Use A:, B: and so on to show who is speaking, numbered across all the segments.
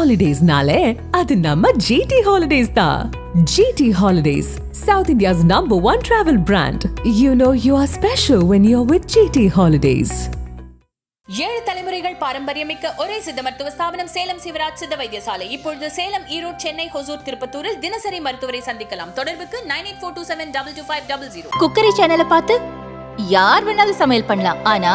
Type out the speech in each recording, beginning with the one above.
A: Holidays-nale, adu namma GT Holidays da. GT Holidays, South India's #1 travel brand. You know you are special when you're with GT Holidays.
B: 7 தலைமுறைகள் பாரம்பரியமிக்க ஒரே சித்த மருத்துவ ஸ்தாபனம் சேலம் சிவராஜ் சித்த வைத்தியசாலை. இப்பொழுது சேலம், ஈரோடு, சென்னை, ஹொசூர், திருப்பத்தூரில் தினசரி மருத்துவரை சந்திக்கலாம். தொடர்புக்கு 9842722500.
C: குக்கரி சேனலை பார்த்து யார் வேணாலும் சமையல் பண்ணலாம். ஆனா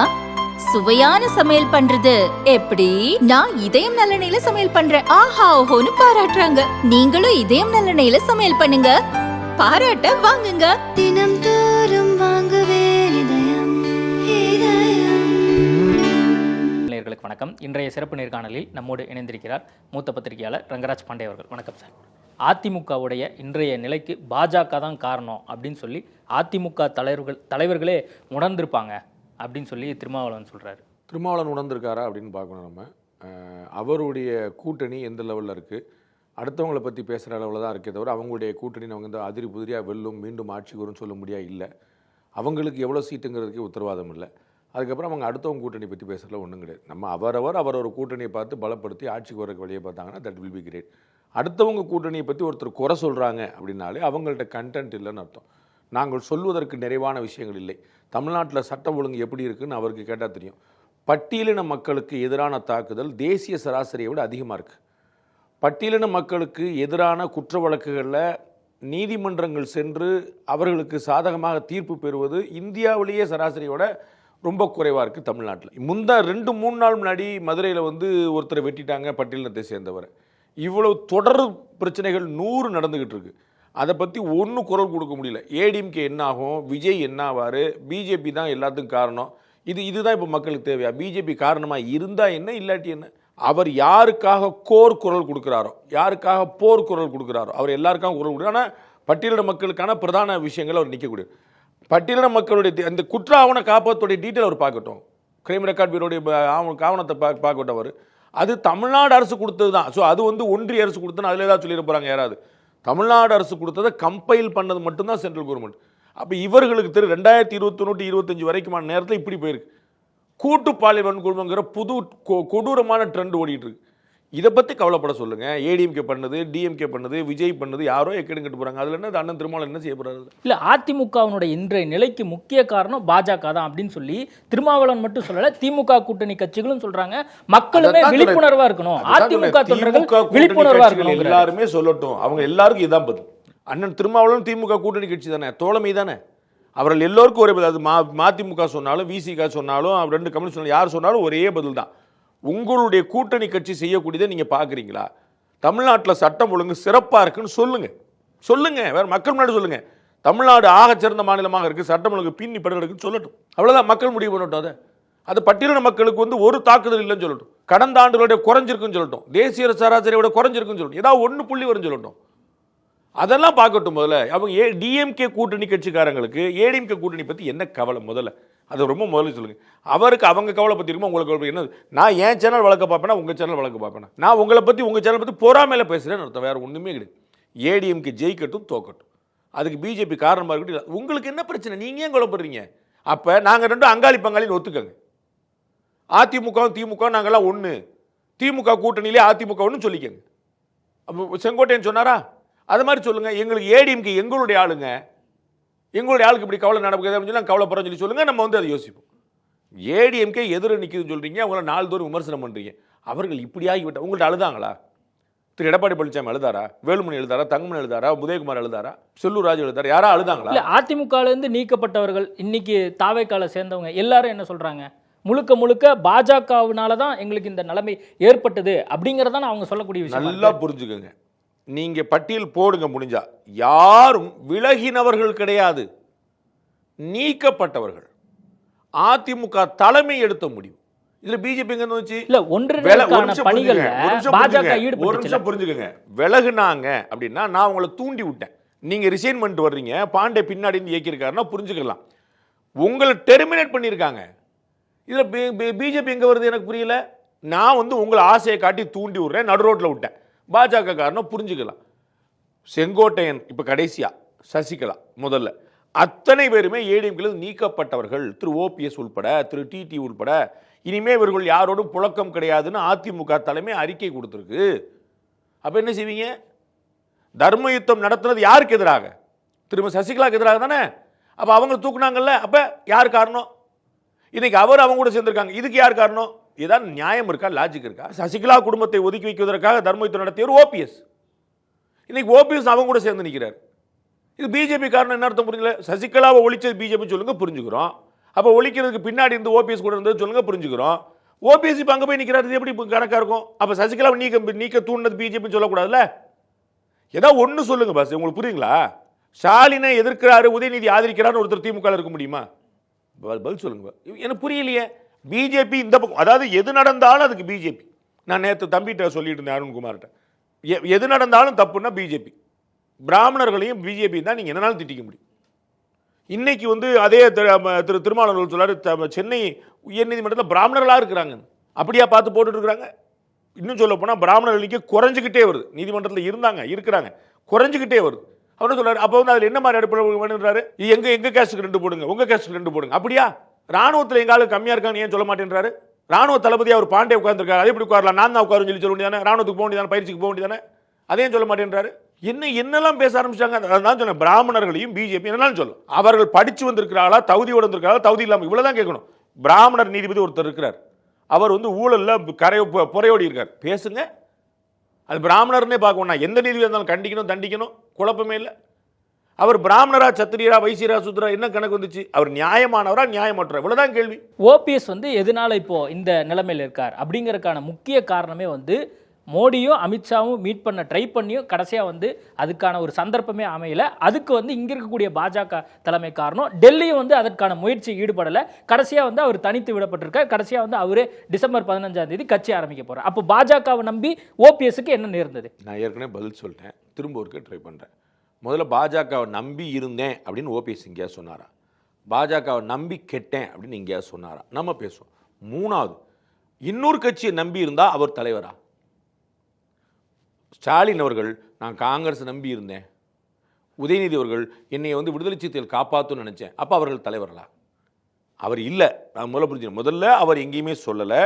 C: சுவையான சமையல் பண்றது எப்படி? நான் இதயம் நல்லெண்ணெயில சமையல் பண்றேன். ஆஹா ஓஹோன்னு பாராட்டுறாங்க. நீங்களும் இதயம் நல்லெண்ணெயில சமையல் பண்ணுங்க, பாராட்ட வாங்குங்க.
D: தினம் தோறும் வாங்குவே இதயம் இதயம்.
E: நேயர்களுக்கு வணக்கம். இன்றைய சிறப்பு நேர்காணலில் நம்மோடு இணைந்திருக்கிறார் மூத்த பத்திரிகையாளர் ரங்கராஜ் பாண்டே அவர்கள். வணக்கம் சார். அதிமுகவுடைய இன்றைய நிலைக்கு பாஜக தான் காரணம் அப்படின்னு சொல்லி அதிமுக தலைவர்களே உணர்ந்திருப்பாங்க அப்படின்னு சொல்லி திருமாவளவன் சொல்கிறாரு.
F: திருமாவளவன் உணர்ந்திருக்காரா அப்படின்னு பார்க்கணும். நம்ம அவருடைய கூட்டணி எந்த லெவலில் இருக்குது, அடுத்தவங்களை பற்றி பேசுகிற அளவில் தான் இருக்கே தவிர அவங்களுடைய கூட்டணி அவங்க இந்த அதிரி புதிரியாக வெல்லும் மீண்டும் ஆட்சிக்கு வரும்னு சொல்ல முடியாது. இல்லை, அவங்களுக்கு எவ்வளோ சீட்டுங்கிறதுக்கு உத்தரவாதம் இல்லை. அதுக்கப்புறம் அவங்க அடுத்தவங்க கூட்டணி பற்றி பேசுகிறதுல ஒன்றும் கிடையாது. நம்ம அவரவர் கூட்டணியை பார்த்து பலப்படுத்தி ஆட்சிக்கு வரக்கு வழியை பார்த்தாங்கன்னா தட் வில் பி கிரேட். அடுத்தவங்க கூட்டணியை பற்றி ஒருத்தர் குறை சொல்கிறாங்க அப்படின்னாலே அவங்கள்ட்ட கண்டென்ட் இல்லைன்னு அர்த்தம். நாங்கள் சொல்வதற்கு நிறைவான விஷயங்கள் இல்லை. தமிழ்நாட்டில் சட்டம் ஒழுங்கு எப்படி இருக்குதுன்னு அவருக்கு கேட்டால் தெரியும். பட்டியலின மக்களுக்கு எதிரான தாக்குதல் தேசிய சராசரியை விட அதிகமாக இருக்குது. பட்டியலின மக்களுக்கு எதிரான குற்ற வழக்குகளில் நீதிமன்றங்கள் சென்று அவர்களுக்கு சாதகமாக தீர்ப்பு பெறுவது இந்தியாவிலேயே சராசரியோட ரொம்ப குறைவாக இருக்குது தமிழ்நாட்டில். 2-3 நாள் முன்னாடி மதுரையில் ஒருத்தரை வெட்டிட்டாங்க பட்டியலினத்தை சேர்ந்தவர். இவ்வளவு தொடர் பிரச்சனைகள் 100 நடந்துக்கிட்டு இருக்கு. அதை பற்றி ஒன்றும் குரல் கொடுக்க முடியல. ஏடிஎம்கே என்ன ஆகும், விஜய் என்ன ஆவார், பிஜேபி தான் எல்லாத்துக்கும் காரணம். இதுதான் இப்போ மக்களுக்கு தேவையா? பிஜேபி காரணமாக இருந்தால் என்ன, இல்லாட்டி என்ன? அவர் யாருக்காக கோர் குரல் கொடுக்குறாரோ, யாருக்காக போர் குரல் கொடுக்குறாரோ அவர் எல்லாருக்காக குரல் கொடுக்குறாரு. ஆனால் பட்டியலின மக்களுக்கான பிரதான விஷயங்கள் அவர் நிற்கக்கூடிய பட்டியலின மக்களுடைய அந்த குற்ற ஆவண காப்பகத்துடைய டீட்டெயில் அவர் பார்க்கட்டும். கிரைம் ரெக்கார்ட் பியூரோடைய ஆவணத்தை பார்க்கட்டும். அவர் அது தமிழ்நாடு அரசு கொடுத்தது தான். ஸோ அது ஒன்றிய அரசு கொடுத்தோன்னா அதில் ஏதாவது சொல்லிட போகிறாங்க யாராவது? தமிழ்நாடு அரசு கொடுத்ததை கம்பைல் பண்ணது மட்டும்தான் சென்ட்ரல் கவர்மெண்ட். அப்போ இவர்களுக்கு 2021-25 வரைக்குமான நேரத்தில் இப்படி போயிருக்கு. கூட்டு பாலியல் வன்கொடுமைங்கிற புது கொடூரமான ட்ரெண்ட் ஓடிட்டு இருக்கு. இதை பற்றி கவலைப்பட சொல்லுங்க. ஏடிஎம்கே பண்ணது, டிஎம்கே பண்ணது, விஜய் பண்ணது, யாரோ எக்கெடு கட்டு போகிறாங்க. அதில் என்ன அண்ணன் திருமாவளவன் என்ன செய்ய போகிறாரு?
E: இல்லை, அதிமுகவினுடைய இன்றைய நிலைக்கு முக்கிய காரணம் பாஜக தான் அப்படின்னு சொல்லி திருமாவளவன் மட்டும் சொல்லலை, திமுக கூட்டணி கட்சிகளும் சொல்றாங்க. மக்களுமே விழிப்புணர்வா இருக்கணும், அதிமுக தொண்டர்கள் விழிப்புணர்வா இருக்கணும்.
F: எல்லாருமே சொல்லட்டும், அவங்க எல்லாருக்கும் இதான் பதில். அண்ணன் திருமாவளவன் திமுக கூட்டணி கட்சி தானே, தோழமை தானே. அவர்கள் எல்லோருக்கும் ஒரே பதில். அது மதிமுக சொன்னாலும் விசிக சொன்னாலும் 2 கம்யூனிஸ்ட் சொன்னாலும் யார் சொன்னாலும் ஒரே பதில் தான். உங்களுடைய கூட்டணி கட்சி செய்யக்கூடியதை நீங்கள் பார்க்குறீங்களா? தமிழ்நாட்டில் சட்டம் ஒழுங்கு சிறப்பாக இருக்குன்னு சொல்லுங்க. வேறு மக்கள் முன்னாடி சொல்லுங்க. தமிழ்நாடு ஆகச்சிறந்த மாநிலமாக இருக்குது, சட்டம் ஒழுங்கு பின்னி படுகிறதுக்குன்னு சொல்லட்டும். அவ்வளோதான், மக்கள் முடிவு பண்ணட்டும். அது பட்டியலின மக்களுக்கு ஒரு தாக்குதல் இல்லைன்னு சொல்லட்டும். கடந்த ஆண்டுகளுடைய குறைஞ்சிருக்குன்னு சொல்லட்டும். தேசிய சராசரியோட குறைஞ்சிருக்குன்னு சொல்லட்டும். ஏதாவது 1 புள்ளி வரும்னு சொல்லட்டும். அதெல்லாம் பார்க்கட்டும். முதல்ல அவங்க டிஎம்கே கூட்டணி கட்சிக்காரங்களுக்கு ஏடிஎம்கே கூட்டணி பற்றி என்ன கவலை? முதல்ல அது ரொம்ப முதல்ல சொல்லுங்கள். அவருக்கு அவங்க கவலை பற்றி இருக்குமோ உங்களுக்கு கவலை என்னது? நான் என் சேனல் வழக்க பார்ப்பேனா, உங்கள் சேனல் வழக்க பார்ப்பேனா? நான் உங்களை பற்றி உங்கள் சேனல் பற்றி பொறாமையில் பேசுகிறேன்னு அர்த்தம். வேறு ஒன்றுமே கிடையாது. ஏடிஎம்கே ஜெயிக்கட்டும் தோக்கட்டும், அதுக்கு பிஜேபி காரணமாக இருக்கட்டும். உங்களுக்கு என்ன பிரச்சனை? நீங்கள் ஏன் கொலைப்படுறீங்க? அப்போ நாங்கள் 2 அங்காளி பங்காளின்னு ஒத்துக்கங்க. அதிமுகவும் திமுக நாங்கள்லாம் ஒன்று, திமுக கூட்டணியிலே அதிமுக ஒன்று சொல்லிக்கங்க. அப்போ செங்கோட்டையன் சொன்னாரா? அது மாதிரி சொல்லுங்கள். எங்களுக்கு ஏடிஎம்கே எங்களுடைய ஆளுங்க, எங்களுடைய ஆளுக்கு இப்படி கவலை நடக்குது அப்படின்னு சொல்லி நாங்கள் கவலைப்படுறோன்னு சொல்லுங்கள். நம்ம அதை யோசிப்போம். ஏடிஎம்கே எதிர நிற்குதுன்னு சொல்கிறீங்க, அவங்கள நாள்தோறும் விமர்சனம் பண்ணுறீங்க. அவர்கள் இப்படி ஆகிவிட்ட உங்கள்கிட்ட அழுதாங்களா? திரு எடப்பாடி பழனிசாமி எழுதாரா? வேலுமணி எழுதாரா? தங்கமணி எழுதாரா? உதயகுமார் எழுதாரா? செல்லூர் ராஜு எழுதாரா? யாரா அழுதாங்களா?
E: இல்லை, அதிமுகலேருந்து நீக்கப்பட்டவர்கள் இன்னைக்கு தாவேக்கால சேர்ந்தவங்க எல்லாரும் என்ன சொல்கிறாங்க? முழுக்க பாஜகவினால தான் எங்களுக்கு இந்த நிலைமை ஏற்பட்டது அப்படிங்கிறதான் அவங்க சொல்லக்கூடிய விஷயம்.
F: நல்லா புரிஞ்சுக்கோங்க. நீங்கள் பட்டியல் போடுங்க முடிஞ்சா. யாரும் விலகினவர்கள் கிடையாது, நீக்கப்பட்டவர்கள். அதிமுக தலைமை எடுத்த முடிவு. இதுல பிஜேபி எங்க வந்துச்சு?
E: இல்ல,
F: புரிஞ்சுக்கங்க. விலகுனாங்க அப்படின்னா நான் உங்களை தூண்டி விட்டேன். நீங்க ரிசைன் பண்ணிட்டு வர்றீங்க, பாண்டே பின்னாடி இயக்கியிருக்காருன்னா புரிஞ்சுக்கலாம். உங்களை டெர்மினேட் பண்ணியிருக்காங்க. இதுல பிஜேபி எங்க வருது எனக்கு புரியல. நான் உங்களை ஆசையை காட்டி தூண்டி விடுறேன், நடு ரோட்டில் விட்டேன். பாஜக காரணம் புரிஞ்சுக்கலாம். செங்கோட்டையன் இப்போ கடைசியா, சசிகலா முதல்ல, அத்தனை பேருமே ஏடிஎம்கே நீக்கப்பட்டவர்கள். திரு ஓபிஎஸ் உள்பட, திரு டிடி உள்பட இனிமே இவர்கள் யாரோடும் புழக்கம் கிடையாதுன்னு அதிமுக தலைமை அறிக்கை கொடுத்துருக்கு. அப்போ என்ன செய்வீங்க? தர்ம யுத்தம் நடத்துனது யாருக்கு எதிராக? திரும்ப சசிகலாவுக்கு எதிராக தானே. அப்போ அவங்க தூக்குனாங்கல்ல, அப்போ யார் காரணம்? இன்னைக்கு அவங்க கூட சேர்ந்திருக்காங்க, இதுக்கு யார் காரணம்? ஏதாவது நியாயம் இருக்கா, லாஜிக் இருக்கா? சசிகலா குடும்பத்தை ஒதுக்கி வைக்குவதற்காக தர்ம யுத்தம் நடத்தியவர் ஓபிஎஸ். இன்னைக்கு ஓபிஎஸ் அவங்க கூட சேர்ந்து நிற்கிறார். இது பிஜேபி காரணம் என்ன அர்த்தம் புரிஞ்சல? சசிகலாவை ஒழிச்சது பிஜேபி சொல்லுங்க, புரிஞ்சுக்கிறோம். அப்போ ஒழிக்கிறதுக்கு பின்னாடி இருந்து ஓபிஎஸ் கூட இருந்தது சொல்லுங்க, புரிஞ்சுக்கிறோம். ஓபிஎஸ் இப்போ அங்கே போய் நிற்கிறாரு, எப்படி கணக்காக இருக்கும்? அப்போ சசிகலாவை நீக்க தூண்டினது பிஜேபின்னு சொல்லக்கூடாதுல்ல? ஏதாவது ஒன்று சொல்லுங்க பாஸ், உங்களுக்கு புரியுங்களா? ஸ்டாலினை எதிர்க்கிறாரு, உதயநிதி ஆதரிக்கிறாரு ஒருத்தர் திமுக இருக்க முடியுமா? பதில் சொல்லுங்க. எனக்கு புரியலையே. பிஜேபி இந்த பக்கம், அதாவது எது நடந்தாலும் அதுக்கு பிஜேபி. நான் நேற்று தம்பிகிட்ட சொல்லிட்டு இருந்தேன், அருண்குமார்கிட்ட, எது நடந்தாலும் தப்புன்னா பிஜேபி. பிராமணர்களையும் பிஜேபி தான் நீங்கள் என்னன்னாலும் திட்டிக்க முடியும். இன்னைக்கு அதே திருமாவளவன் சொல்றாரு, சென்னை உயர்நீதிமன்றத்தில் பிராமணர்களாக இருக்கிறாங்க. அப்படியா பார்த்து போட்டுட்டு இருக்கிறாங்க? இன்னும் சொல்ல போனால் பிராமணர்களுக்கு குறைஞ்சிக்கிட்டே வருது. நீதிமன்றத்தில் இருக்கிறாங்க, குறைஞ்சிக்கிட்டே வருது. அவர் சொல்றாரு, அப்போ அதில் என்ன மாதிரி அடிப்படை வேணுன்றாரு? எங்க கேஸ்டுக்கு 2 போடுங்க, உங்க கேஸ்டுக்கு 2 போடுங்க. அப்படியா? ராணுவத்தில் எங்க ஆளு கம்மியா இருக்கான்னு ஏன் சொல்ல மாட்டேன்றாரு? ராணுவ தளபதி அவர் பாண்டே உட்கார்ந்துருக்காரு, அதே எப்படி உட்காரலாம்? நான் தான் உட்காருன்னு சொல்ல வேண்டியதானே? ராணுவத்துக்கு போக வேண்டியதானே? பயிற்சிக்கு போக வேண்டியதானே? அதையும் சொல்ல மாட்டேன்றாரு. என்னெல்லாம் பேச ஆரம்பிச்சாங்க. அதான் சொன்னேன், பிராமணர்களையும் பிஜேபி என்னெல்லாம் சொல்லும். அவர்கள் படிச்சு வந்திருக்கிறாளா, தகுதியோடு வந்திருக்கிறாளா, தகுதி இல்லாமல், இவ்வளவுதான் கேட்கணும். பிராமணர் நீதிபதி ஒருத்தர் இருக்கிறார், அவர் ஊழல்ல புறையோடி இருக்கார், பேசுங்க. அது பிராமணர்னே பார்க்கணும். எந்த நீதிபதி இருந்தாலும் கண்டிக்கணும், தண்டிக்கணும், குழப்பமே இல்லை. அவர் பிராமணரா, சத்திரியரா, வைசியரா, சுத்ரா, என்ன கணக்கு வந்துச்சு? அவர் நியாயமானவரா, நியாயமற்ற, இவ்வளவுதான் கேள்வி.
E: ஓபிஎஸ் எதனால இப்போ இந்த நிலைமையில் இருக்கார் அப்படிங்கறதுக்கான முக்கிய காரணமே மோடியும் அமித்ஷாவும் மீட் பண்ண ட்ரை பண்ணியும் கடைசியாக அதுக்கான ஒரு சந்தர்ப்பமே அமையல. அதுக்கு இங்கே இருக்கக்கூடிய பாஜக தலைமை காரணம். டெல்லியும் அதற்கான முயற்சி ஈடுபடலை. கடைசியாக அவர் தனித்து விடப்பட்டிருக்கார். கடைசியாக அவரே டிசம்பர் 15ஆம் தேதி கட்சி ஆரம்பிக்க போகிறார். அப்போ பாஜகவை நம்பி ஓபிஎஸ்க்கு என்ன நேர்ந்தது?
F: நான் ஏற்கனவே பதில் சொல்லிட்டேன், திரும்ப ஒருக்க ட்ரை பண்ணுறேன். முதல்ல பாஜகவை நம்பி இருந்தேன் அப்படின்னு ஓபிஎஸ் இங்கேயா சொன்னாரா? பாஜகவை நம்பி கெட்டேன் அப்படின்னு இங்கேயா சொன்னாரா? நம்ம பேசுவோம். மூணாவது, இன்னொரு கட்சியை நம்பி இருந்தால் அவர் தலைவரா? ஸ்டாலின் அவர்கள், நான் காங்கிரஸ் நம்பி இருந்தேன், உதயநிதி அவர்கள் என்னை விடுதலை சிறுத்தைகள் காப்பாற்றுன்னு நினச்சேன், அப்போ அவர்கள் தலைவர்களா? அவர் இல்லை. நான் முதல்ல புரிஞ்சுக்கணும். முதல்ல அவர் எங்கேயுமே சொல்லலை.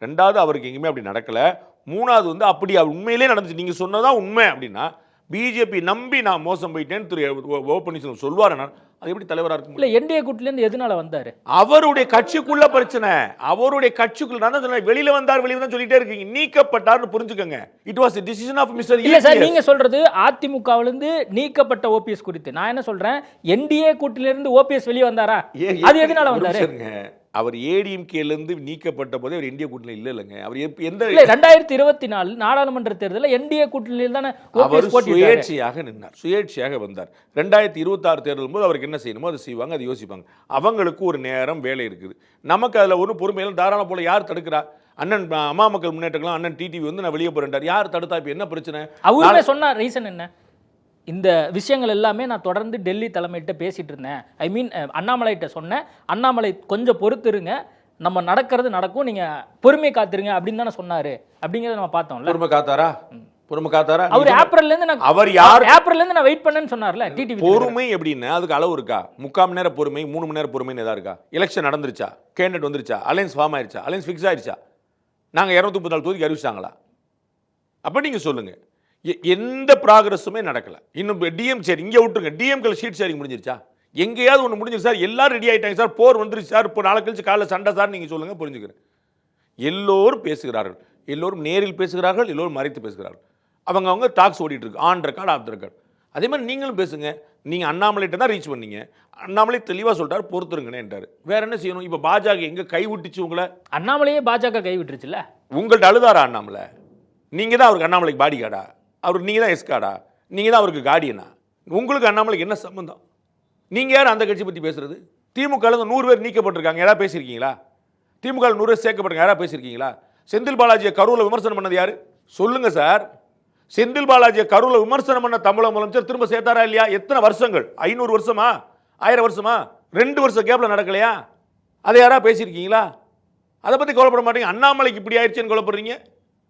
F: ரெண்டாவது, அவருக்கு எங்கேயுமே அப்படி நடக்கலை. மூணாவது, அப்படி உண்மையிலே நடந்துச்சு, நீங்கள் சொன்னதான் உண்மை அப்படின்னா பிஜேபி நம்பி நான் மோசம் போயிட்டேன்னு திரு ஓ பன்னீர்செல்வம் சொல்வார். அது எப்படி தலைவராக இருக்கும்? இல்லை,
E: என்டிஏ கூட்டிலேருந்து எதனால வந்தார்?
F: அவருடைய கட்சிக்குள்ள பிரச்சனை. அவருடைய கட்சிக்குள்ள நான் தான் சொன்னேன், வெளியில வந்தார் வெளியில தான் சொல்லிட்டே இருக்கீங்க. நீக்கப்பட்டார்னு புரிஞ்சுக்கங்க. It was the decision of mister.
E: இல்ல சார், நீங்க சொல்றது அதிமுகவிலிருந்து நீக்கப்பட்ட ஓபிஎஸ் குறித்து. நான் என்ன சொல்றேன், என்டிஏ கூட்டிலிருந்து ஓபிஎஸ் வெளியே வந்தாரா? அது எதனால வந்தாரு?
F: அவர் ஏடிஎம்கேலேருந்து நீக்கப்பட்ட போதே அவர் என்டிஏ கூட்டணியில் இல்லைங்க. அவர் எந்த
E: 2024 நாடாளுமன்ற தேர்தலில் என்டிஏ கூட்டணியில் தானே
F: அவர் சுயேட்சையாக நின்றார், சுயேட்சையாக வந்தார். 2026 தேர்தல் போது அவருக்கு என்ன செய்யணுமோ அதை செய்வாங்க, அதை யோசிப்பாங்க. அவங்களுக்கு ஒரு நேரம் வேலை இருக்குது. நமக்கு அதில் ஒரு பொறுமையில தாராள போல யார் தடுக்கிறா? அண்ணன் அம்மா மக்கள் முன்னேற்றங்களும் அண்ணன் டிடிவி நான் வெளியே போறேன்டார். யார் தடுத்தா? இப்போ என்ன பிரச்சனை?
E: அவருமே சொன்ன ரீசன் என்ன? இந்த விஷயங்கள் எல்லாமே நான் தொடர்ந்து டெல்லி தலைமையிட்ட பேசிட்டு இருந்தேன். ஐ மீன் அண்ணாமலைகிட்ட சொன்னேன், அண்ணாமலை கொஞ்சம் பொறுத்துருங்க, நம்ம நடக்கிறது நடக்கும், நீங்க பொறுமை காத்துருங்க அப்படின்னு தானே சொன்னாரு. அப்படிங்கிறத நம்ம பார்த்தோம்ல.
F: பொறுமை காத்தாரா? பொறுமை காத்தாரா?
E: அவர் ஏப்ரல்ல இருந்து நான் வெயிட் பண்ணேன்னு சொன்னார்ல டிடிவி.
F: பொறுமை எப்படின்னா அதுக்கு அளவு இருக்கா? 3/4 மணி நேரம் பொறுமை, 3 மணி நேரம் பொறுமைன்னு ஏதாவது இருக்கா? எலெக்ஷன் நடந்துருச்சா? கேண்டிடேட் வந்துருச்சா? அலைன்ஸ் ஃபார்ம் ஆயிருச்சா? அலைன்ஸ் ஃபிக்ஸ் ஆயிருச்சா? நாங்க 234 தொகுதிக்கு அறிவிச்சாங்களா? அப்ப நீங்க சொல்லுங்க. எந்த ப்ராக்ரஸுமே நடக்கல. இன்னும் டிஎம் சேரி இங்கே விட்டுருங்க, டிஎம்கே ஷீட் ஷேரிங் முடிஞ்சிருச்சா? எங்கேயாவது ஒன்று முடிஞ்சிருக்கு சார், எல்லாரும் ரெடி ஆகிட்டாங்க சார், போர் வந்துருச்சு சார், இப்போ நாளை கழிச்சு காலைல சண்டை சார், நீங்கள் சொல்லுங்க, புரிஞ்சுக்கிறேன். எல்லோரும் பேசுகிறார்கள், எல்லோரும் நேரில் பேசுகிறார்கள், எல்லோரும் மறைத்து பேசுகிறார்கள். அவங்க டாக்ஸ் ஓடிட்டு இருக்கு, ஆன் ரெக்கார்ட், ஆஃப் ரெக்கார்ட். அதே மாதிரி நீங்களும் பேசுங்க. நீங்கள் அண்ணாமலைகிட்ட தான் ரீச் பண்ணீங்க, அண்ணாமலை தெளிவாக சொல்லிட்டார், பொறுத்துருங்கன்னு. வேற என்ன செய்யணும்? இப்போ பாஜக எங்கே கைவிட்டுச்சு உங்களை?
E: அண்ணாமலையே பாஜக கைவிட்டுருச்சுல்ல.
F: உங்கள்கிட்ட அழுதாரா அண்ணாமலை? நீங்கள் தான் அவருக்கு அண்ணாமலைக்கு பாடி கார்டா? அவருக்கு நீங்கள் தான் எஸ்கார்டா? நீங்கள் தான் அவருக்கு கார்டியனா? உங்களுக்கு அண்ணாமலைக்கு என்ன சம்பந்தம்? நீங்கள் யார் அந்த கட்சி பற்றி பேசுறது? திமுக 100 பேர் நீக்கப்பட்டிருக்காங்க, யாராவது பேசியிருக்கீங்களா? திமுக 100 பேர் சேர்க்கப்பட்டிருக்காங்க, யாராவது பேசியிருக்கீங்களா? செந்தில் பாலாஜியை கரூரில் விமர்சனம் பண்ணது யாரு? சொல்லுங்க சார். செந்தில் பாலாஜியை கரூரில் விமர்சனம் பண்ண தமிழக முதலமைச்சர் திரும்ப சேர்த்தாரா இல்லையா? எத்தனை வருஷங்கள்? 500 வருஷமா? 1000 வருஷமா? 2 வருஷம் கேப்ல நடக்கலையா? அதை யாராவது பேசியிருக்கீங்களா? அதை பற்றி கவலைப்பட மாட்டீங்க. அண்ணாமலைக்கு இப்படி ஆயிடுச்சுன்னு கவலைப்படுறீங்க.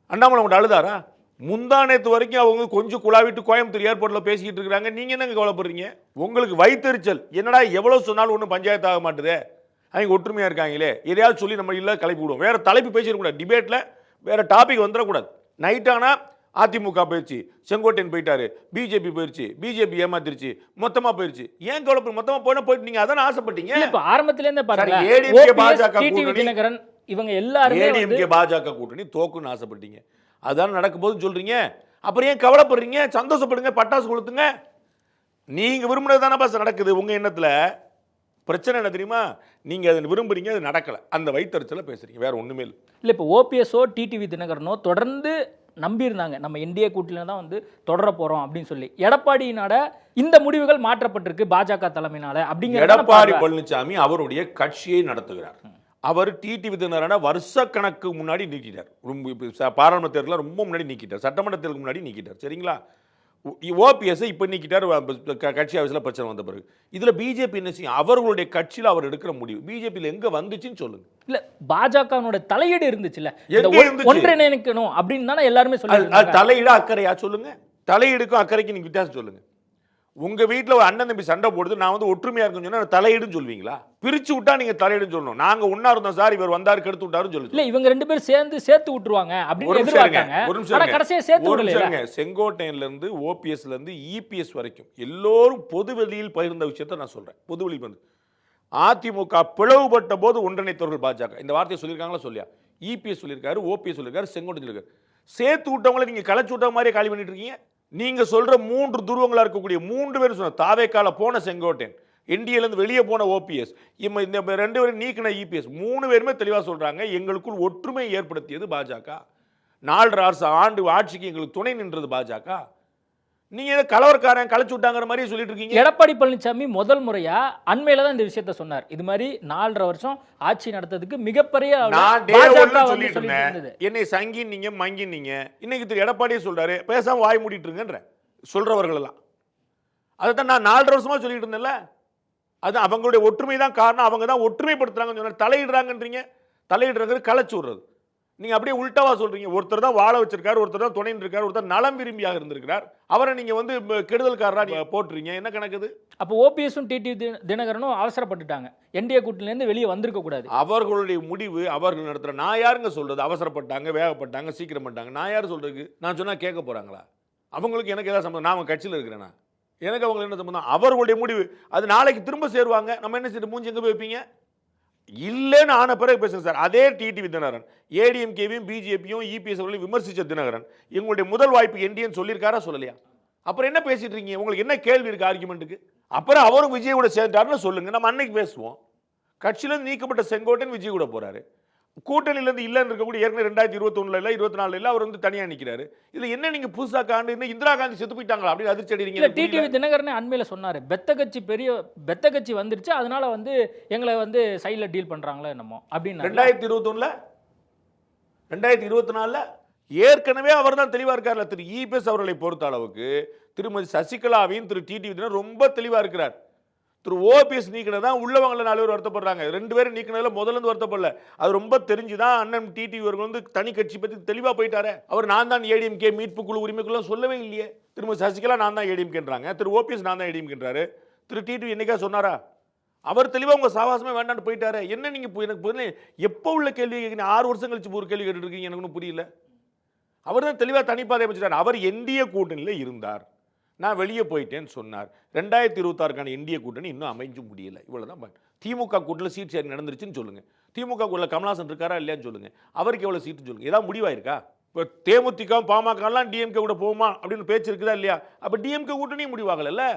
F: அண்ணாமலை உங்கள்கிட்ட அழுதாரா? முந்தானத்து வரைக்கும் அவங்க கொஞ்சம் குழாவிட்டு கோயம்புத்தூர் ஏர்போர்ட்டில் பேசிக்கிட்டு இருக்கிறாங்க. நீங்கள் என்னங்க கவலைப்படுறீங்க? உங்களுக்கு வைத்தறிச்சல் என்னடா? எவ்வளோ சொன்னாலும் ஒன்றும் பஞ்சாயத்து ஆக மாட்டுதே. அவங்க ஒற்றுமையாக இருக்காங்களே, எதையாவது சொல்லி நம்ம இல்லை கிளப்பி விடுவோம். வேறு தலைப்பு பேசிடக்கூடாது, டிபேட்டில் வேறு டாபிக் வந்துடக்கூடாது. நைட் ஆனால் அதிமுக போயிடுச்சு, செங்கோட்டையன் போயிட்டாரு, பிஜேபி போயிடுச்சு, பிஜேபி ஏமாத்திருச்சு, மொத்தமாக போயிடுச்சு. ஏன் கவலைப்பட, மொத்தமாக போயிட்டு நீங்கள் அதான ஆசைப்பட்டீங்க.
E: இப்போ ஆரம்பத்திலேருந்தே பாருங்க,
F: ஏடிஎம்கே பாஜக கூட்டணி,
E: இவங்க எல்லாரும்
F: ஏடிஎம்கே பாஜக கூட்டணி தோக்குன்னு ஆசைப்பட்டீங்க. அதான் நடக்கும் போது சொல்றீங்க. அப்புறம் ஏன் கவலைப்படுறீங்க? சந்தோஷப்படுங்க, பட்டாசு கொளுத்துங்க. நீங்க விரும்புறது தானே நடக்குது. உங்க எண்ணத்துல பிரச்சனை என்ன தெரியுமா? நீங்க அதை விரும்புறீங்க, அது நடக்கல, அந்த வயிற்றுச்சல பேசுறீங்க, வேற ஒண்ணுமே இல்லை.
E: இல்லை, இப்போ ஓபிஎஸ்ஓ டிடிவி தினகரனோ தொடர்ந்து நம்பியிருந்தாங்க நம்ம என்டிஏ கூட்டணியில தான் வந்து தொடர போறோம் அப்படின்னு சொல்லி. எடப்பாடியினால இந்த முடிவுகள் மாற்றப்பட்டிருக்கு பாஜக தலைமையினால அப்படிங்கிற.
F: எடப்பாடி பழனிசாமி அவருடைய கட்சியை நடத்துகிறார். அவர் டிடிவி தினகரனை வருஷ கணக்கு முன்னாடி நீக்கிட்டார். பாராளுமன்ற தேர்தலில் ரொம்ப முன்னாடி நீக்கிட்டார், சட்டமன்ற தேர்தலுக்கு முன்னாடி நீக்கிட்டார். சரிங்களா? ஓபிஎஸ் இப்போ நீக்கிட்டார், கட்சி ஆஃபீஸில் பிரச்சனை வந்த பிறகு. இதில் பிஜேபி என்ன செய்யும்? அவர்களுடைய கட்சியில் அவர் எடுக்கிற முடிவு பிஜேபியில் எங்கே வந்துச்சுன்னு சொல்லுங்க. இல்லை,
E: பாஜகவோட தலையீடு இருந்துச்சுல்ல, ஒன்றிணைக்கணும் அப்படின்னு தானே எல்லாருமே சொல்லி.
F: தலையீடு அக்கறையா சொல்லுங்க. தலையீடுக்கும் அக்கறைக்கு நீங்க வித்தியாசம் சொல்லுங்க. உங்க வீட்டில் ஒரு அண்ணன் தம்பி சண்டை போடுது, நான் வந்து ஒற்றுமையா இருக்குன்னு சொன்னா தலையீடுன்னு சொல்லுவீங்களா? பிரிச்சு விட்டா நீங்க தலையீடுன்னு சொல்லணும். நாங்க ஒன்னா இருந்தோம் சார், இவர் வந்தாரு கெடுத்து விட்டாருன்னு சொல்லுங்க.
E: இல்ல, இவங்க ரெண்டு பேரும் சேர்த்து விட்டுருவாங்க அப்படின்னு எதிர்பார்த்தாங்க. ஆனா கடைசியா சேர்த்து விடல.
F: செங்கோட்டையன்ல இருந்து ஓபிஎஸ்ல இருந்து இபிஎஸ் வரைக்கும் எல்லோரும் பொதுவெளியில் பகிர்ந்த விஷயத்தை நான் சொல்றேன். பொதுவெளியில் வந்து அதிமுக பிளவுபட்ட போது ஒன்றிணைத்தவர்கள் பாஜக, இந்த வார்த்தையை சொல்லியிருக்காங்களா? சொல்லியா? இபிஎஸ் சொல்லியிருக்காரு, ஓபிஎஸ் சொல்லியிருக்காரு, செங்கோட்டையன் சொல்லியிருக்காரு. சேர்த்து விட்டவங்களை நீங்க கலைச்சு விட்ட மாதிரியே காலி பண்ணிட்டு இருக்கீங்க. நீங்க சொல்ற 3 துருவங்களா இருக்கக்கூடிய 3 பேர் சொன்ன தாவேக்கால போன செங்கோட்டையன், என்டிஏல இருந்து வெளியே போன ஓபிஎஸ், இந்த 2 பேரும் நீக்கின இபிஎஸ், 3 பேருமே தெளிவா சொல்றாங்க, எங்களுக்குள் ஒற்றுமை ஏற்படுத்தியது பாஜக. 4.5 ஆண்டு ஆட்சிக்கு எங்களுக்கு துணை நின்றது பாஜக. நீங்க கலவரக்காரன் கலைச்சு விட்டாங்கிற மாதிரி சொல்லிட்டு இருக்கீங்க.
E: எடப்பாடி பழனிசாமி முதல் முறையா அண்மையில தான் இந்த விஷயத்த சொன்னார். இது மாதிரி 4.5 வருஷம் ஆட்சி நடத்ததுக்கு மிகப்பெரிய
F: என்னை சங்கின் நீங்க மங்கின் நீங்க. இன்னைக்கு திரு எடப்பாடியே சொல்றாரு, பேசாம வாய் மூடிட்டு இருங்கன்ற சொல்றவர்கள் எல்லாம். அதைத்தான் நான் 4.5 வருஷமா சொல்லிட்டு இருந்தேன்ல. அது அவங்களுடைய ஒற்றுமை தான் காரணம், அவங்க தான் ஒற்றுமைப்படுத்துறாங்கன்னு சொன்னார். தலையிடுறாங்கன்றீங்க. தலையிடுறது கலைச்சு விடுறது. நீங்க அப்படியே உல்டாவா சொல்றீங்க. ஒருத்தர் தான் வாழ வச்சிருக்காரு, ஒருத்தர் தான் துணை இருக்காரு, ஒருத்தர் நலம் விரும்பியாக இருந்திருக்கிறார், அவரை நீங்க வந்து கெடுதல்காரரா போட்டுறீங்க. என்ன கணக்குது?
E: அப்போ ஓபிஎஸும் டிடிவி தினகரனும் அவசரப்பட்டுட்டாங்க, என்டிஏ கூட்டணியில இருந்து வெளியே வந்திருக்க கூடாது.
F: அவர்களுடைய முடிவு அவர்கள் நடத்துற. நான் யாருங்க சொல்றது? அவசரப்பட்டாங்க, வேகப்பட்டாங்க, சீக்கிரம் பண்ணிட்டாங்க. நான் யாரு சொல்றதுக்கு? நான் சொன்னா கேட்க போறாங்களா? அவங்களுக்கு எனக்கு ஏதாவது சம்பந்தம்? நான் கட்சியில் இருக்கிறேன்னா எனக்கு அவங்க என்ன சம்பந்தம்? அவர்களுடைய முடிவு. அது நாளைக்கு திரும்ப சேருவாங்க. நம்ம என்ன செய்ய? மூஞ்சி எங்க போய் வைப்பீங்க? இல்லைன்னு ஆன பிறகு பேசுங்க சார். அதே டிடிவி தினகரன் ஏடிஎம்கேவையும் பிஜேபியும் இபிஎஸ் அவர்களையும் விமர்சிச்ச தினகரன் எங்களுடைய முதல் வாய்ப்பு என்டிஏன்னு சொல்லியிருக்காரா? சொல்லலையா? அப்புறம் என்ன பேசிட்டு இருக்கீங்க? உங்களுக்கு என்ன கேள்வி இருக்கு ஆர்குமெண்ட்டுக்கு? அப்புறம் அவரும் விஜய் கூட சேர்ந்தாருன்னு சொல்லுங்க, நம்ம அன்னைக்கு பேசுவோம். கட்சியிலிருந்து நீக்கப்பட்ட செங்கோட்டையன் விஜய் கூட போறாரு. கூட்டணியிலிருந்து இல்லைன்னு இருக்கக்கூடிய ஏற்கனவே 2021 இல்லை 24 இல்லை அவர் வந்து தனியா நிற்கிறாரு. இதுல என்ன நீங்க புதுசா காண்டு என்ன இந்திரா காந்தி செத்து போயிட்டாங்களா அப்படின்னு அதிர்ச்சி அடைறீங்க.
E: டிடிவி தினகரனே அண்மையில சொன்னாரு, பெத்த கட்சி வந்துருச்சு, அதனால வந்து எங்களை வந்து சைட்ல டீல் பண்றாங்களோ என்னமோ அப்படின்னு.
F: 2024 ஏற்கனவே அவர் தான் தெளிவா இருக்காரு. திரு இபிஎஸ் அவர்களை பொறுத்த அளவுக்கு திருமதி சசிகலாவையும் திரு டிடிவி தினகரன் ரொம்ப தெளிவா இருக்கிறார். திரு ஓபிஎஸ் நீக்கினதான் உள்ளவங்கள 4 பேர் வருத்தப்படுறாங்க. 2 பேரும் நீக்கினதுல முதல்ல இருந்து வருத்தப்படல. அது ரொம்ப தெரிஞ்சுதான் அண்ணன் டிடிவி அவர்கள் வந்து தனி கட்சி பத்தி தெளிவா போயிட்டாரு. அவர் நான் தான் ஏடிஎம்கே மீட்பு குழு உரிமைக்குள்ள சொல்லவே இல்லையே. திரும்ப சசிகலா நான் தான் ஏடிஎம்கேன்றாங்க, திரு ஓபிஎஸ் நான் தான் ஏடிஎம்கேன்றாரு. திரு டிடிவி என்னைக்கா சொன்னாரா? அவர் தெளிவா உங்க சாவாசமே வேண்டான்னு போயிட்டாரு. என்ன நீங்க எனக்கு எப்போ உள்ள கேள்வி கேட்குறீங்க? 6 வருஷம் கழிச்சு ஒரு கேள்வி கேட்டு இருக்கீங்க, எனக்கு ஒன்றும் புரியல. அவர் தான் தெளிவா தனிப்பாதை அமைச்சிட்டார். அவர் என்டிஏ கூட்டணியில இருந்தார், நான் வெளியே போயிட்டேன்னு சொன்னார். 2026 என்டிஏ கூட்டணி இன்னும் அமைஞ்சு முடியல. இவ்வளவுதான். திமுக கூட்டணியில் சீட் ஷேரிங் நடந்துருச்சுன்னு சொல்லுங்க. திமுக கூட்டணியில் கமல்ஹாசன் இருக்காரா இல்லையான்னு சொல்லுங்க. அவருக்கு எவ்வளவு சீட்டு சொல்லுங்க. ஏதாவது முடிவாயிருக்கா? இப்போ தேமுதிக பாமகலாம் டிஎம்கே கூட போகுமா அப்படின்னு பேச்சு இருக்குதா இல்லையா? அப்ப டிஎம்கே கூட்டணியும் முடிவாகல.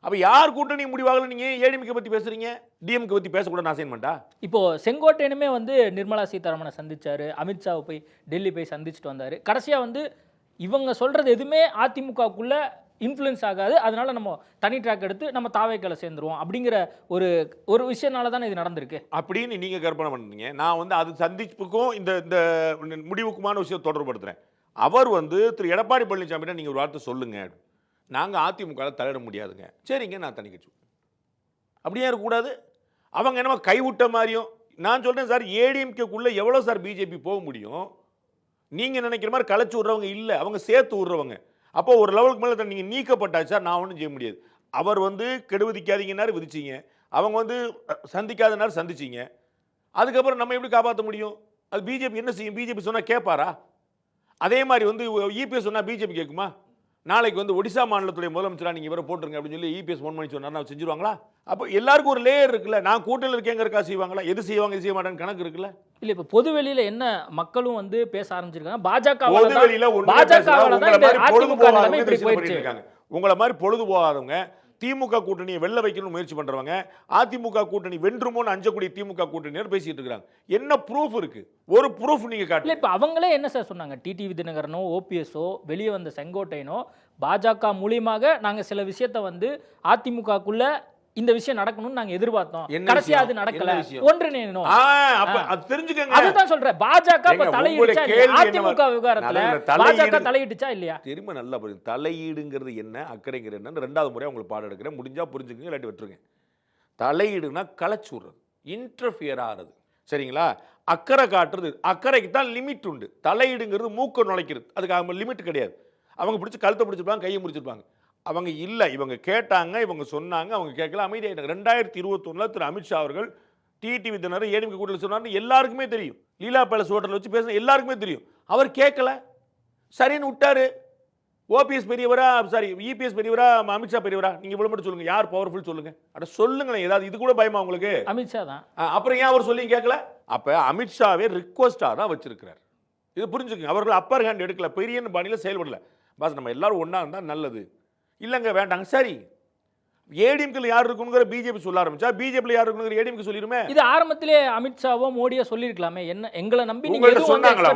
F: அப்ப யார் கூட்டணி முடிவாகல? நீங்க ஏடிஎம்கே பத்தி பேசுறீங்க, டிஎம்கே பத்தி பேசக்கூடாது அசைன்மெண்டா?
E: இப்போ செங்கோட்டையனுமே வந்து நிர்மலா சீதாராமனை சந்திச்சாரு, அமித்ஷாவை போய் டெல்லி போய் சந்திச்சுட்டு வந்தாரு. கடைசியா வந்து இவங்க சொல்றது எதுவுமே அதிமுகக்குள்ள இன்ஃப்ளூயன்ஸ் ஆகாது, அதனால நம்ம தனி ட்ராக் எடுத்து நம்ம தாவேக்கால சேர்ந்துருவோம் அப்படிங்கிற ஒரு விஷயனால தானே இது நடந்திருக்கு
F: அப்படின்னு நீங்க கற்பனை பண்ணுறீங்க. நான் வந்து அது சந்திப்புக்கும் இந்த முடிவுக்குமான விஷயம் தொடர்படுத்துறேன். அவர் வந்து திரு எடப்பாடி பழனிசாமி நீங்க ஒரு வார்த்தை சொல்லுங்க, நாங்க அதிமுக தலையிட முடியாதுங்க. சரிங்க, நான் தனி கட்சி. அப்படியே இருக்கக்கூடாது. அவங்க என்னமோ கைவிட்ட மாதிரியும். நான் சொல்றேன் சார், ஏடிஎம்கேக்குள்ள எவ்வளவு சார் பிஜேபி போக முடியும்? நீங்க நினைக்கிற மாதிரி கலைச்சு விடுறவங்க இல்லை, அவங்க சேர்த்து விடுறவங்க. அப்போ ஒரு லெவலுக்கு மேலே நீங்கள் நீக்கப்பட்டாச்சா நான் ஒன்றும் செய்ய முடியாது. அவர் வந்து கெடு விதிக்காதீங்கன்னாரு, விதிச்சிங்க. அவங்க வந்து சந்திக்காத நேரம் சந்திச்சிங்க, அதுக்கப்புறம் நம்ம எப்படி காப்பாற்ற முடியும்? அது பிஜேபி என்ன செய்யும்? பிஜேபி சொன்னால் கேட்பாரா? அதே மாதிரி வந்து இபிஎஸ் சொன்னால் பிஜேபி கேட்குமா? நாளைக்கு வந்து ஒடிசா மாநிலத்துடைய முதலமைச்சராக நீங்கள் இவரை போட்டுருங்க அப்படின்னு சொல்லி இபிஎஸ் ஃபோன் பண்ணி சொன்னார்னா செஞ்சுருவாங்களா? அப்போ எல்லாருக்கும் ஒரு லேயர் இருக்குல்ல. நான் கூட்டணியில் இருக்கேங்கிறக்கா செய்வாங்களா? எது செய்வாங்க எது செய்ய மாட்டேன்னு கணக்கு இருக்குல்ல.
E: இல்ல இப்ப பொது வெளியில என்ன மக்களும் வந்து பேச ஆரம்பிச்சிருக்காங்க. பாஜக
F: உங்களை மாதிரி பொழுது போகாதவங்க திமுக கூட்டணியை வெல்ல வைக்கணும்னு முயற்சி பண்றவங்க, அதிமுக கூட்டணி வென்றுமோன்னு அஞ்சக்கூடிய திமுக கூட்டணியர் பேசிட்டு இருக்காங்க. என்ன ப்ரூஃப் இருக்கு? ஒரு ப்ரூஃப் நீங்க காட்டல.
E: இப்ப அவங்களே என்ன சார் சொன்னாங்க? டிடிவி தினகரனோ ஓபிஎஸ்ஓ வெளியே வந்த செங்கோட்டையனோ பாஜக மூலியமாக நாங்க சில விஷயத்த வந்து அதிமுகக்குள்ள இந்த விஷயம் நடக்கணும்னு நாங்க எதிர்பார்த்தோம், கடைசியா அது நடக்கல, ஒன்றிணையணும்.
F: அப்ப அது தெரிஞ்சுக்கங்க.
E: அதுதான் சொல்றேன். பாஜக தலையிடுச்சா அதிமுக விவகாரத்துல பாஜக தலையிடுச்சா இல்லையா?
F: திரும்ப நல்லா புரியுது. தலையீடுங்கிறது என்ன, அக்கறைங்கிறது என்ன, ரெண்டாவது முறை உங்களுக்கு பாடம் எடுக்கிறேன். முடிஞ்சா புரிஞ்சுக்கங்க, இல்லாட்டி விட்டுருங்க. தலையீடுனா களைச்சுடுறது, இன்டர்ஃபியர் ஆகிறது, சரிங்களா? அக்கறை காட்டுறது, அக்கறைக்கு தான் லிமிட் உண்டு. தலையீடுங்கிறது மூக்க நுழைக்கிறது, அதுக்கு லிமிட் கிடையாது. அவங்க பிடிச்சி கழுத்தை பிடிச்சிருப்பாங்க, கையை முடிச்சிருப்பாங்க. அவங்க இல்லை, இவங்க கேட்டாங்க, இவங்க சொன்னாங்க, அவங்க கேட்கல, அமைதியாயிட்டாங்க. 2021 திரு அமித்ஷா அவர்கள் டிடிவி தினகரன் ஏடிஎம்கே கூட்டத்தில் சொன்னார்னு எல்லாருக்குமே தெரியும். லீலா பேலஸ் ஹோட்டலில் வச்சு பேச எல்லாருக்குமே தெரியும். அவர் கேட்கல, சரின்னு விட்டாரு. ஓபிஎஸ் பெரியவரா, சாரி இபிஎஸ் பெரியவரா, அமித்ஷா பெரியவரா? நீங்க இவ்வளவு மட்டும் சொல்லுங்க, யார் பவர்ஃபுல் சொல்லுங்க. அட சொல்லுங்களேன், ஏதாவது இது கூட பயமா உங்களுக்கு?
E: அமித்ஷா தான்.
F: அப்புறம் ஏன் அவர் சொல்லி கேட்கல? அப்ப அமித்ஷாவே ரிக்வஸ்டா தான் வச்சிருக்கிறார். இது புரிஞ்சுக்கங்க. அவர்கள் அப்பர் ஹேண்ட் எடுக்கல, பெரிய பாணியில செயல்படல. பாஸ் நம்ம எல்லாரும் ஒன்னா இருந்தா நல்லது. இல்லங்க வேண்டாங்க, சரி. ஏடிஎம்கே யார் இருக்குங்கிற பிஜேபி சொல்ல ஆரம்பிச்சா, பிஜேபி யார் இருக்குங்கிற ஏடிஎம்கே சொல்லிருமே.
E: இது ஆரம்பத்திலே அமித்ஷாவோ மோடியோ சொல்லிருக்கலாமே. என்ன எங்களை நம்பி நீங்க
F: எதுவும் சொன்னாங்களா?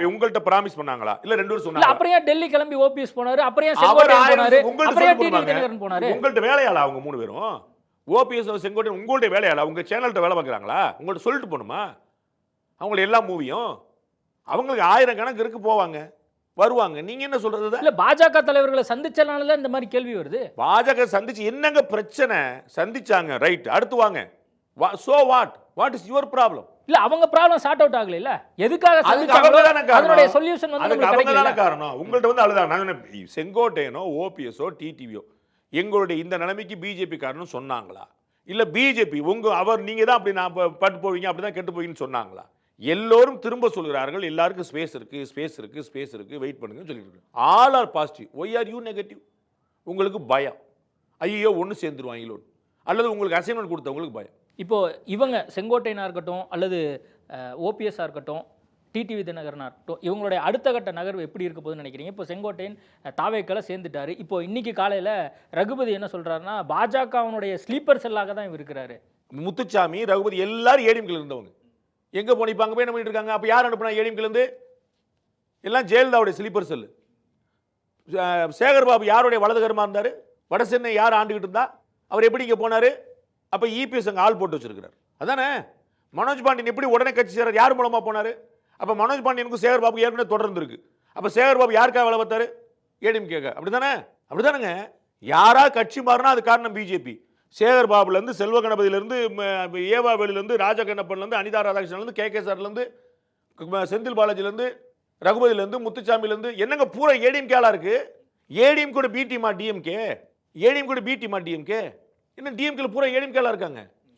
F: உங்கள்ட்ட பிராமிஸ் பண்ணாங்களா? இல்ல ரெண்டு பேரும் சொன்னாங்க.
E: அப்புறம் ஏன் டெல்லி கிளம்பி ஓபிஎஸ் போனாரு, அப்புறம் ஏன் செங்கோட்டையன் போனாரு, அப்புறம் ஏன் டிடிவி தினகரன் போனாரு?
F: உங்கள்ட்ட வேலையாளா அவங்க மூணு பேரும்? ஓபிஎஸ் செங்கோட்டையன் உங்கள்ட்ட வேலையாளா? உங்க சேனல்ட்ட வேலை பார்க்கறாங்களா? உங்கள்ட்ட சொல்லிட்டு போணுமா? அவங்களுக்கு எல்லா மூவியும் அவங்களுக்கு 1000 கணக்கு இருக்கு, போவாங்க வருவாங்க. நீங்க என்ன சொல்றது?
E: இல்ல பாஜக தலைவர்களை சந்திச்சனால இந்த மாதிரி கேள்வி வருது.
F: பாஜக சந்திச்சு என்னங்க பிரச்சனை? சந்திச்சாங்க, ரைட், அடுத்து வாங்க. So what is your problem?
E: இல்ல அவங்க ப்ராப்ளம் சார்ட் அவுட் ஆகல. இல்ல எதுக்காக சந்திச்சாங்களோ அதனுடைய சொல்யூஷன் வந்து நமக்கு கிடைக்கல.
F: காரணம் உங்கள்ட்ட வந்து அழுதான். நான் செங்கோட்டையனோ ஓபிஎஸ்ஓ டிடிவியோ எங்களுடைய இந்த நிலைமைக்கு பிஜேபி காரணம் சொன்னாங்களா? இல்ல பிஜேபி அவர் நீங்க தான் அப்படி நான் பட்டு போவீங்க, அப்படிதான் கெட்டு போவீங்கன்னு சொன்னாங்களா? எல்லோரும் திரும்ப சொல்கிறார்கள், எல்லாருக்கும் ஸ்பேஸ் இருக்கு, வெயிட் பண்ணுங்கன்னு சொல்லிட்டு. All are positive. Why are you negative? உங்களுக்கு பயம், ஐயோ ஒன்று சேர்ந்துருவாங்களோ, அல்லது உங்களுக்கு அசைன்மெண்ட் கொடுத்தவங்களுக்கு பயம்.
E: இப்போ இவங்க செங்கோட்டையனா இருக்கட்டும் அல்லது ஓபிஎஸ்ஸா இருக்கட்டும், டிடிவி தினகரனா இருக்கட்டும், இவங்களுடைய அடுத்த கட்ட நகர்வு எப்படி இருக்க போகுதுன்னு நினைக்கிறீங்க? இப்போ செங்கோட்டையன் தாவேக்கல சேர்ந்துட்டாரு. இப்போ இன்னைக்கு காலையில ரகுபதி என்ன சொல்றாருன்னா, பாஜகவுடைய ஸ்லீப்பர் செல்லாக தான் இவர் இருக்கிறாரு.
F: முத்துச்சாமி, ரகுபதி எல்லாரும் ஏடிஎம்கேல இருந்தவங்க. எங்க போய் அங்க போய் என்ன பண்ணிட்டு இருக்காங்க? அப்ப யார் அனுப்புனா ஏடிஎம்கேல இருந்து? எல்லாம் ஜெயலலிதாவுடைய ஸ்லீப்பர் செல். சேகர் பாபு யாருடைய வலதுகரமா இருந்தாரு? வட சென்னை யார் ஆண்டுகிட்டு இருந்தா? அவர் எப்படி இங்க போனாரு? அப்ப இபிஎஸ் அங்க ஆள் போட்டு வச்சிருக்கிறார். அதானே? மனோஜ் பாண்டியன் எப்படி உடனே கட்சி சேரார்? யார் மூலமா போனாரு? அப்ப மனோஜ் பாண்டியனுக்கும் சேகர் பாபு ஏற்கனவே தொடர்ந்து இருக்கு. அப்ப சேகர் பாபு யாருக்காக வேலை பார்த்தாரு? ஏடிஎம்கே. அப்படிதானே? அப்படிதானுங்க. யாரா கட்சி மாறினா அது காரணம் பிஜேபி. சேகர் பாபுல இருந்து, செல்வ கணபதியில இருந்து, ஏவாவேலில இருந்து, ராஜா கண்ணப்பன்ல இருந்து, அனிதா ராதாகிருஷ்ணன்ல இருந்து, கேகேசார்ல இருந்து, செந்தில் பாலாஜில இருந்து, ரகுபதியில இருந்து, முத்துச்சாமில இருந்து, என்னங்க பூரா ஏடிஎம்கே ஆளா இருக்கு. ஏடிஎம் கூட பிடிமா டிஎம்கே, ஏடிஎம் கூட பிடிமா டிஎம்கே. என்ன டிஎம்கேல பூரா ஏடிஎம்கே ஆளா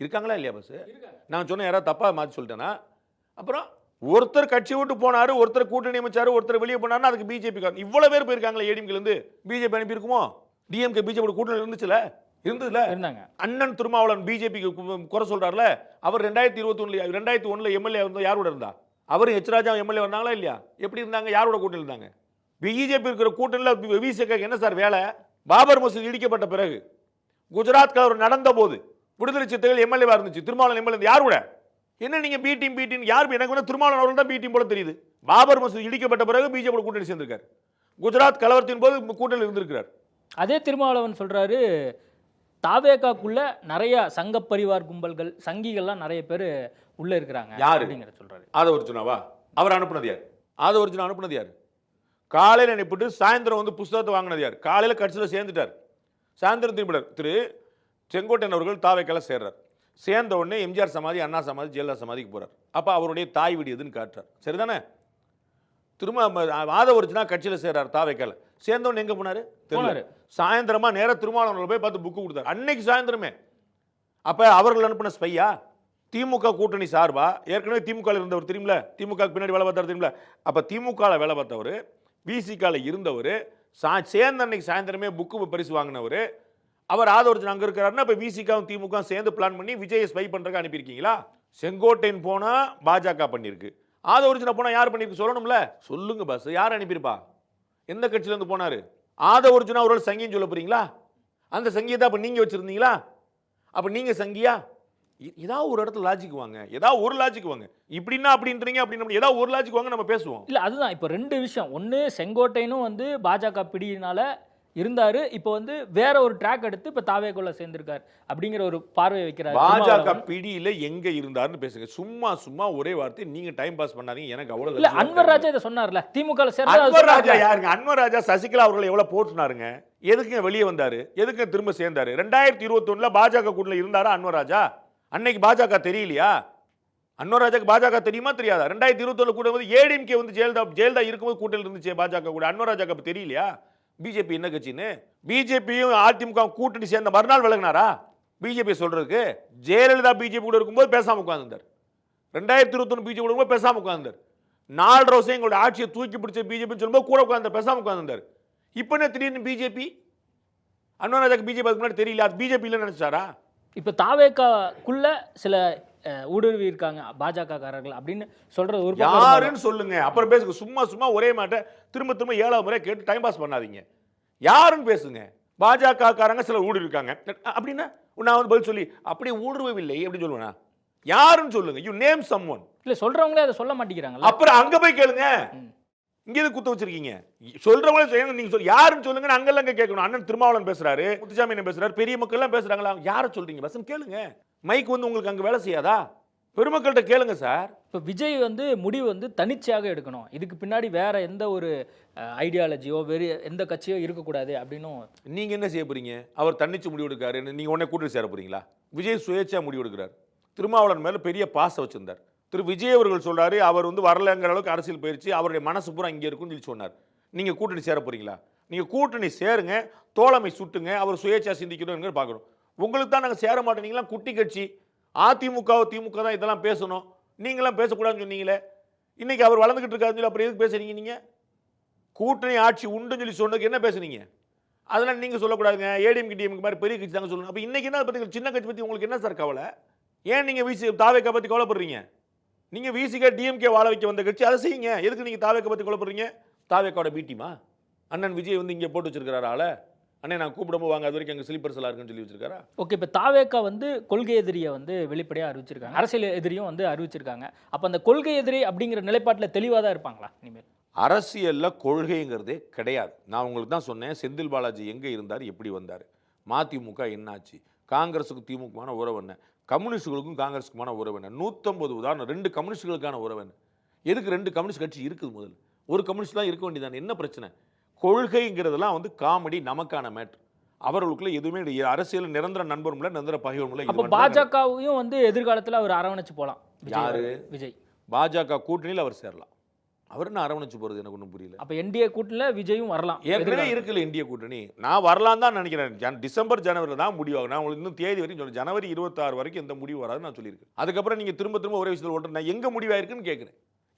F: இருக்காங்களா இல்லையா? பஸ் நான் சொன்ன யாராவது தப்பா மாத்தி சொல்லிட்டேனா? அப்புறம் ஒருத்தர் கட்சி விட்டு போனாரு, ஒருத்தர் கூட்டணி அமைச்சாரு, ஒருத்தர் வெளியே போனாருன்னா அதுக்கு பிஜேபி காரணம். இவ்வளவு பேர் போயிருக்காங்களா ஏடிஎம்கேல இருந்து? பிஜேபி அனுப்பி இருக்குமோ? டிஎம்கே பிஜேபி கூட்டணி இருந்துச்சுல, இருந்ததுல. அண்ணன் திருமாவளவன் பிஜேபிக்கு குறை சொல்றாருல, அவர் 2021 எம்எல்ஏ இருந்தா யாரோட இருந்தா? அவர் எச் ராஜா எம்எல்ஏ வந்தாங்களா இல்லையா? எப்படி இருந்தாங்க? யாரோட கூட்டணி இருந்தாங்க? பிஜேபி இருக்கிற கூட்டணியில் விசிக என்ன சார் வேலை? பாபர் மசூதி இடிக்கப்பட்ட பிறகு, குஜராத் கலவரம் நடந்த போது விடுதலை சிறுத்தைகள் எம்எல்ஏவா இருந்துச்சு, திருமாவளவன் எம்எல்ஏ யாரோட? என்ன நீங்க பி டீம் யார்? எனக்கு வந்து திருமாவளவன் அவர்கள் தான் பி டீம் போல தெரியுது. பாபர் மசூதி இடிக்கப்பட்ட பிறகு பிஜேபி கூட்டணி சேர்ந்திருக்காரு. குஜராத் கலவரத்தின் போது கூட்டணி இருந்திருக்கிறார்.
E: அதே திருமாவளவன் சொல்றாரு, தாவேகாக்குள்ள நிறைய சங்க பரிவார் கும்பல்கள், சங்கிகள்லாம் நிறைய பேர் உள்ள இருக்கிறாங்க.
F: யாரு
E: சொல்றாரு?
F: ஆதவர்ஜுனாவா? அவர் அனுப்புனது யார்? ஆதவர்ஜுனா அனுப்புனது யார்? காலையில் அனுப்பிட்டு சாயந்தரம் வந்து புஸ்தகத்தை வாங்கினது யார்? காலையில் கட்சியில் சேர்ந்துட்டார். சாயந்தரம் திரும்பிடார். திரு செங்கோட்டையன் அவர்கள் தாவேக்கால சேர்றார். சேர்ந்த உடனே எம்ஜிஆர் சமாதி, அண்ணா சமாதி, ஜெயலலிதா சமாதிக்கு போறார். அப்போ அவருடைய தாய் வீடு எதுன்னு காட்டுறார். சரிதானே? திரும்ப ஆதவர்ஜுனா கட்சியில் சேர்றார் தாவேக்கால. சேர்ந்தவன் எங்க போனாரு? சாயந்தரமா நேர திருமாவளவன் போய் பார்த்து புக்கு கொடுத்தாரு. அன்னைக்கு சாயந்தரமே
G: அப்போ அவர்கள் அனுப்பின ஸ்பையா? திமுக கூட்டணி சார்பா ஏற்கனவே திமுக இருந்தவர் தெரியுமில்ல, திமுக பின்னாடி வேலை பார்த்தார் தெரியுமில்ல. அப்போ திமுக வேலை பார்த்தவர், விசிகால இருந்தவர், சேர்ந்த அன்னைக்கு சாயந்தரமே புக்கு பரிசு வாங்கினவர், அவர் ஆதவர்ஜன் அங்கே இருக்கிறாருன்னா இப்போ விசிகாவும் திமுக சேர்ந்து பிளான் பண்ணி விஜயை ஸ்பை பண்ணுறதுக்கு அனுப்பியிருக்கீங்களா? செங்கோட்டையன் போனால் பாஜக பண்ணியிருக்கு, ஆதவர்ஜனை போனால் யார் பண்ணியிருக்கு சொல்லணும்ல. சொல்லுங்க பாஸ், யார் அனுப்பியிருப்பா? எந்த கட்சியிலேருந்து போனார்? ஆதவர்ஜுனா அவரோட சங்கின்னு சொல்ல போறீங்களா? அந்த சங்கியை தான் அப்போ நீங்கள் வச்சுருந்தீங்களா? அப்போ நீங்கள் சங்கியா? ஏதாவது ஒரு இடத்துல லாஜிக் வாங்க, ஏதாவது ஒரு லாஜிக் வாங்க. இப்படின்னா அப்படின்றீங்க, அப்படின்னு ஏதாவது ஒரு லாஜிக் வாங்க, நம்ம பேசுவோம்.
E: இல்லை அதுதான் இப்போ ரெண்டு விஷயம். ஒன்று செங்கோட்டையனும் வந்து பாஜக பிடியினால இருந்தாரு, இப்போ வந்து வேற ஒரு ட்ராக் எடுத்து இப்போ தாவேக்குள்ள சேர்ந்திருக்காரு அப்படிங்கிற ஒரு பார்வை வைக்கிறாரு.
G: பாஜக பிடியில எங்க இருந்தாருன்னு பேசுங்க. சும்மா சும்மா ஒரே வார்த்தை நீங்க டைம் பாஸ் பண்ணாதீங்க. எனக்கு அவ்வளவு
E: இல்ல, அன்வர் ராஜா இதை சொன்னார்ல, திமுக
G: அன்வர் ராஜா யாருங்க? அன்வர் ராஜா சசிகலா அவர்களை எவ்வளவு போட்டுனாருங்க? எதுக்குங்க வெளியே வந்தாரு? எதுக்கு திரும்ப சேர்ந்தாரு? 2021 பாஜக கூட்டணியில் இருந்தாரா அன்வர் ராஜா? அன்னைக்கு பாஜக தெரியலையா? அன்வர் ராஜாக்கு பாஜக தெரியுமா தெரியாதா? 2021 கூட வந்து ஏடிஎம்கே வந்து ஜெயலலிதா இருக்கும்போது கூட்டணியில் இருந்துச்சு பாஜக கூட. அன்வர் ராஜாக்கு அப்ப தெரியலையா பிஜேபி என்ன கட்சின்னு? பிஜேபியும் அதிமுக கூட்டணி சேர்ந்த மறுநாள் விலகினாரா பிஜேபி சொல்றதுக்கு? ஜெயலலிதா பிஜேபி கூட இருக்கும்போது பேசாம உட்கார்ந்தார். 2021 பிஜேபி கூட இருக்கும்போது பேசாம உட்கார்ந்தார். 4 வருஷம் எங்களுடைய ஆட்சியை தூக்கி பிடிச்ச பிஜேபி சொல்லும்போது கூட உட்கார்ந்தார், பேசாம உட்கார்ந்தார். இப்போ என்ன திடீர்னு பிஜேபி? அன்வர் ராஜாக்கு பிஜேபி அதுக்கு முன்னாடி தெரியல, அது பிஜேபி இல்லைன்னு நினைச்சாரா?
E: இப்போ தாவேக்காக்குள்ள சில ஊடுருவி இருக்காங்க பாஜக காரர்கள் அப்படின்னு சொல்றது ஒரு
G: யாருன்னு சொல்லுங்க, அப்புறம் பேசுங்க. சும்மா சும்மா ஒரே மாட்ட திரும்ப திரும்ப 7வது முறை கேட்டு டைம் பாஸ் பண்ணாதீங்க. யாருன்னு பேசுங்க. பாஜக காரங்க சில ஊடுருவி இருக்காங்க அப்படின்னா நான் வந்து பதில் சொல்லி அப்படியே ஊடுருவவில்லை அப்படின்னு சொல்லுவேனா? யாருன்னு சொல்லுங்க. You name someone.
E: இல்ல சொல்றவங்களே அதை சொல்ல மாட்டேங்கிறாங்க.
G: அப்புறம் அங்க போய் கேளுங்க. இங்க எது குத்த வச்சிருக்கீங்க? சொல்றவங்களே நீங்க சொல்ல யாருன்னு சொல்லுங்க. அங்கெல்லாம் கேட்கணும். அண்ணன் திருமாவளவன் பேசுறாரு, முத்துசாமி என்ன பேசுறாரு, பெரிய மக்கள் எல்லாம் பேசுறாங்களா? யாரை சொல்றீங்க? பஸ் கேளுங்க. மைக் வந்து உங்களுக்கு அங்க வேலை செய்யாதா? பெருமக்கள்கிட்ட கேளுங்க சார்.
E: இப்போ விஜய் வந்து முடிவு வந்து தனிச்சையாக எடுக்கணும், இதுக்கு பின்னாடி வேற எந்த ஒரு ஐடியாலஜியோ வேறு எந்த கட்சியோ இருக்கக்கூடாது அப்படின்னும்.
G: நீங்க என்ன செய்ய போறீங்க? அவர் தன்னிச்சு முடிவு எடுக்காரு, நீங்க உடனே கூட்டணி சேர போறீங்களா? விஜய் சுயேட்சா முடிவு எடுக்கிறார். திருமாவளவன் மேல பெரிய பாசம் வச்சிருந்தார். திரு விஜய் அவர்கள் சொல்றாரு அவர் வந்து வரலங்கிற அளவுக்கு அரசியல் பயிற்சி, அவருடைய மனசு பூரா இங்கே இருக்குன்னு சொல்லி சொன்னார். நீங்க கூட்டணி சேர போறீங்களா? நீங்க கூட்டணி சேருங்க, தோழமை சுட்டுங்க, அவர் சுயேட்சா சிந்திக்கணும் பார்க்கணும். உங்களுக்கு தான் நாங்கள் சேர மாட்டோம். குட்டி கட்சி அதிமுக திமுக தான் இதெல்லாம் பேசணும், நீங்களாம் பேசக்கூடாதுன்னு சொன்னீங்களே. இன்னைக்கு அவர் வளர்ந்துகிட்டு இருக்காருன்னு சொல்லி அப்புறம் எதுக்கு பேசுறீங்க? நீங்க கூட்டணி ஆட்சி உண்டுன்னு சொல்லி சொன்னதுக்கு என்ன பேசுனீங்க? அதெல்லாம் நீங்க சொல்லக்கூடாதுங்க. ஏடிஎம் டிஎம்கே மாதிரி பெரிய கட்சி தாங்க சொல்லணும். அப்போ இன்னைக்கு என்ன பத்தி சின்ன கட்சி பத்தி உங்களுக்கு என்ன சார் கவலை? ஏன் நீங்க தாவேக்கா பத்தி கவலைப்படுறீங்க? நீங்க விசிகே டிஎம்கே வாழ வைக்க வந்த கட்சி, அதை செய்யுங்க. எதுக்கு நீங்க தாவேக்கா பத்தி கவலைப்படுறீங்க? தாவேக்காவோட பீட்டிமா அண்ணன் விஜய் வந்து இங்கே போட்டு வச்சிருக்கிறாரு ஆளை. அண்ணே நான் கூப்பிடும்போது வாங்க, அது வரைக்கும் அங்கே ஸ்லீப்பர்ஸ் எல்லாம் இருக்குன்னு சொல்லி வச்சிருக்காரா?
E: ஓகே, இப்போ தாவேக்கா வந்து கொள்கை எதிரியை வந்து வெளிப்படையாக அறிவிச்சிருக்காங்க, அரசியல் எதிரியும் வந்து அறிவிச்சிருக்காங்க. அப்போ அந்த கொள்கை எதிரி அப்படிங்கிற நிலைப்பாட்டில் தெளிவாக தான் இருப்பாங்களா இனிமேல்?
G: அரசியலில் கொள்கைங்கிறதே கிடையாது. நான் உங்களுக்கு தான் சொன்னேன், செந்தில் பாலாஜி எங்கே இருந்தார், எப்படி வந்தார், மதிமுக என்னாச்சு, காங்கிரஸுக்கு திமுகமான உறவு என்ன, கம்யூனிஸ்டுகளுக்கும் காங்கிரஸுக்குமான உறவு என்ன, 150 உதாரணம் 2 கம்யூனிஸ்டுகளுக்கான உறவு என்ன. எதுக்கு 2 கம்யூனிஸ்ட் கட்சி இருக்குது? முதல்ல ஒரு கம்யூனிஸ்ட் தான் இருக்க வேண்டியதானே, என்ன பிரச்சனை? கொள்கைங்கிறதெல்லாம் வந்து காமெடி, நமக்கான மேட்ரு. அவர்களுக்குள்ள எதுவுமே அரசியல் நிரந்தர நண்பரும் இல்லை, நிரந்தர பகைவரும் இல்லை.
E: அப்போ பாஜகவையும் வந்து எதிர்காலத்தில் அவர் அரவணைச்சு போகலாம்.
G: யாரு?
E: விஜய்.
G: பாஜக கூட்டணியில் அவர் சேரலாம். அவர் என்ன அரவணைச்சு போறது எனக்கு ஒன்றும் புரியல.
E: அப்போ என்டிஏ கூட்டணியில் விஜயும் வரலாம்.
G: ஏற்கனவே இருக்குல்ல இந்திய கூட்டணி. நான் வரலாம் தான் நினைக்கிறேன். டிசம்பர் ஜனவரியில் தான் முடிவாகும். நான் உங்களுக்கு இன்னும் தேதி வரைக்கும் சொல்றேன். ஜனவரி 26 வரைக்கும் எந்த முடிவு வராதுன்னு நான் சொல்லியிருக்கேன். அதுக்கப்புறம் நீங்க திரும்ப திரும்ப ஒரே விஷயத்தில் ஓட்டுறேன். நான் எங்க முடிவாயிருக்குன்னு கேட்குறேன்.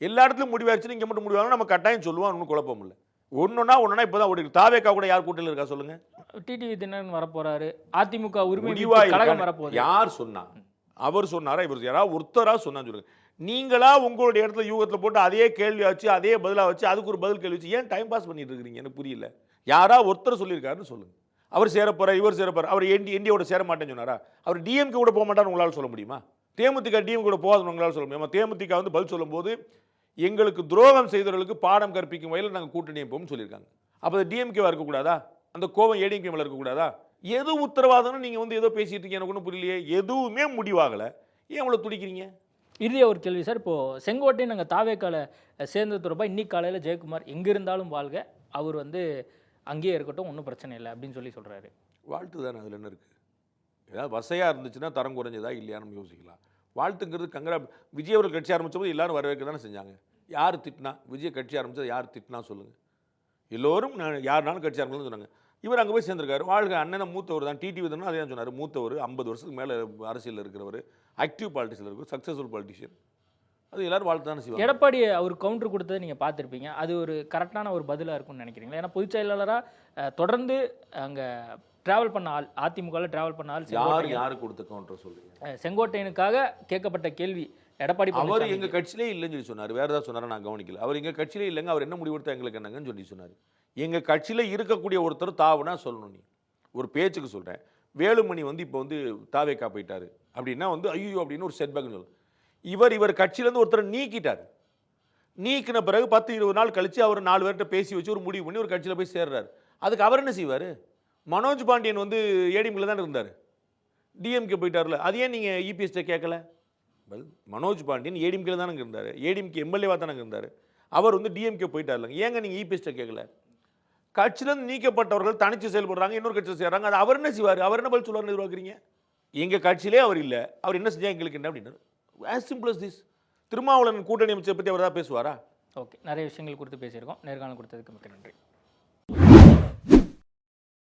G: எல்லா இடத்துலையும் முடிவாயிருச்சுன்னு இங்கே மட்டும் முடிவாங்க, நம்ம கட்டாயம் சொல்லுவோம், ஒன்றும் குழப்பம் இல்லை. ஒன்றுனா இப்போதான் ஓடிருக்கு. தாவேக்கா கூட யார் கூட்டணியில் இருக்கா சொல்லுங்க?
E: டிடிவி தினகரன் வரப்போறாரு, அதிமுக உரிமை
G: கழகம்
E: வரப்போகுது.
G: யார் சொன்னா? அவர் சொன்னாரா? இவர் யாராவது ஒருத்தரா சொன்னா சொல்லுங்க. நீங்களா உங்களுடைய இடத்துல யூகத்தில் போட்டு அதே கேள்வி வச்சு அதே பதிலாக வச்சு அதுக்கு ஒரு பதில் கேள்வி வச்சு ஏன் டைம் பாஸ் பண்ணிட்டு இருக்கிறீங்க? எனக்கு புரியல. யாரா ஒருத்தர் சொல்லியிருக்காருன்னு சொல்லுங்க. அவர் சேரப்போறார், இவர் சேரப்போறார். அவர் என்டியோட சேர மாட்டேன்னு சொன்னாரா? அவர் டிஎம்கே கூட போக மாட்டான்னு உங்களால் சொல்ல முடியுமா? தேமுதிக டிஎம்கே கூட போகாதுன்னு உங்களால் சொல்ல முடியுமா? தேமுதிக வந்து பதில் சொல்லும்போது எங்களுக்கு துரோகம் செய்தவர்களுக்கு பாடம் கற்பிக்கும் வகையில் நாங்கள் கூட்டணி போவோம்னு சொல்லியிருக்காங்க. அப்போ டிஎம்கேவா இருக்கக்கூடாதா? அந்த கோபம் ஏடிஎம்கே மேலே இருக்கக்கூடாதா? எது உத்தரவாதம்னு நீங்கள் வந்து ஏதோ பேசிட்டு இருக்கீங்க, எனக்கு ஒன்றும் புரியலையே. எதுவுமே முடிவாகலை, ஏன் அவ்வளோ துடிக்கிறீங்க?
E: இறுதியாக ஒரு கேள்வி சார். இப்போது செங்கோட்டை நாங்கள் தாவேக்கால சேர்ந்தது தொடர்பாக இன்னைக்கு காலையில் ஜெயக்குமார் எங்கே இருந்தாலும் வாழ்க, அவர் வந்து அங்கேயே இருக்கட்டும், ஒன்றும் பிரச்சனை இல்லை அப்படின்னு சொல்கிறாரு.
G: வாழ்த்து தானே, அதில் என்ன இருக்குது? ஏதாவது வசையாக இருந்துச்சுன்னா தரம் குறைஞ்சதா இல்லையான்னு யோசிக்கலாம். வாழ்த்துங்கிறது கங்கரா. விஜய் அவர்கள் கட்சி ஆரம்பித்தபோது எல்லாரும் வரவேற்க தானே செஞ்சாங்க. யார் திட்டினா? விஜய் கட்சி ஆரம்பித்தது யார் திட்டினா சொல்லுங்கள்? எல்லோரும் யாருனாலும் கட்சி ஆரம்பிச்சதுன்னு சொன்னாங்க. இவர் அங்கே போய் சேர்ந்திருக்காரு. வாழ்க அண்ணனை மூத்தவர் தான். டிடி விதனும் அதே தான் சொன்னார். மூத்தவர் 50 வருஷத்துக்கு மேலே அரசியலில் இருக்கிறவர், ஆக்டிவ் பாலிட்டிக்ஸில் இருக்கிற சக்ஸஸ்ஃபுல் பாலிட்டிஷியன். அது எல்லாரும் வாழ்த்து தானே செய்வாங்க.
E: எடப்பாடி அவர் கவுண்டர் கொடுத்ததை நீங்கள் பார்த்துருப்பீங்க. அது ஒரு கரெக்டான ஒரு பதிலாக இருக்கும்னு நினைக்கிறீங்களா? ஏன்னா பொதுச் செயலாளராக தொடர்ந்து அங்கே ட்ராவல் பண்ண ஆள், அதிமுகவில் ட்ராவல் பண்ண ஆள்
G: யார் கொடுத்த கவுண்டர் சொல்லுங்க.
E: செங்கோட்டையனுக்காக கேட்கப்பட்ட கேள்வி எடப்பாடி
G: அவர் எங்கள் கட்சியிலே இல்லைன்னு சொல்லி சொன்னார். வேறு ஏதாவது சொன்னார் நான் கவனிக்கல. அவர் எங்கள் கட்சியிலே இல்லைங்க, அவர் என்ன முடிவெடுத்தா எங்களுக்கு என்னங்கன்னு சொல்லி சொன்னார். எங்கள் கட்சியில் இருக்கக்கூடிய ஒருத்தர் தாவுனா சொல்லணும். நீ ஒரு பேச்சுக்கு சொல்கிறேன். வேலுமணி இப்போ தாவேக்கா போயிட்டாரு அப்படின்னா ஐயோ அப்படின்னு ஒரு செட்பேக்னு சொல்லு. இவர் கட்சியிலேருந்து ஒருத்தரை நீக்கிட்டார். நீக்கின பிறகு 10-20 நாள் கழித்து அவர் 4 பேர்கிட்ட பேசி வச்சு ஒரு முடிவு பண்ணி ஒரு கட்சியில் போய் சேர்றாரு. அதுக்கு அவர் என்ன செய்வார்? மனோஜ் பாண்டியன் ஏடிஎம்கில் தான் இருந்தார், டிஎம்கே போயிட்டார்ல. அது ஏன் நீங்கள் இபிஎஸ்ட்டை கேட்கல? மனோஜ் பாண்டியன் ஏடிஎம்கேல தானே இருந்தார், ஏடிஎம்கே எம்எல்ஏவாக தானே இருந்தார். அவர் டிஎம்கே போயிட்டார்லங்க. ஏங்க நீங்கள் இபிஎஸ்ட்டை கேட்கல? கட்சியிலேருந்து நீக்கப்பட்டவர்கள் தனிச்சு செயல்படுறாங்க, இன்னொரு கட்சியில் சேர்றாங்க. அது அவர் என்ன செய்வார்? அவர் என்ன பதில் சொல்லுவார்னு எதிர்பார்க்குறீங்க? எங்கள் கட்சியிலே அவர் இல்லை, அவர் என்ன செஞ்சால் எங்களுக்கு என்ன அப்படின்னாரு. as simple as this. Thirumavalavan கூட்டணி அமைச்சரை பற்றி அவர் தான் பேசுவாரா?
E: ஓகே, நிறைய விஷயங்கள் குறித்து பேசியிருக்கோம். நேர்காணல் கொடுத்ததுக்கு மிக்க நன்றி.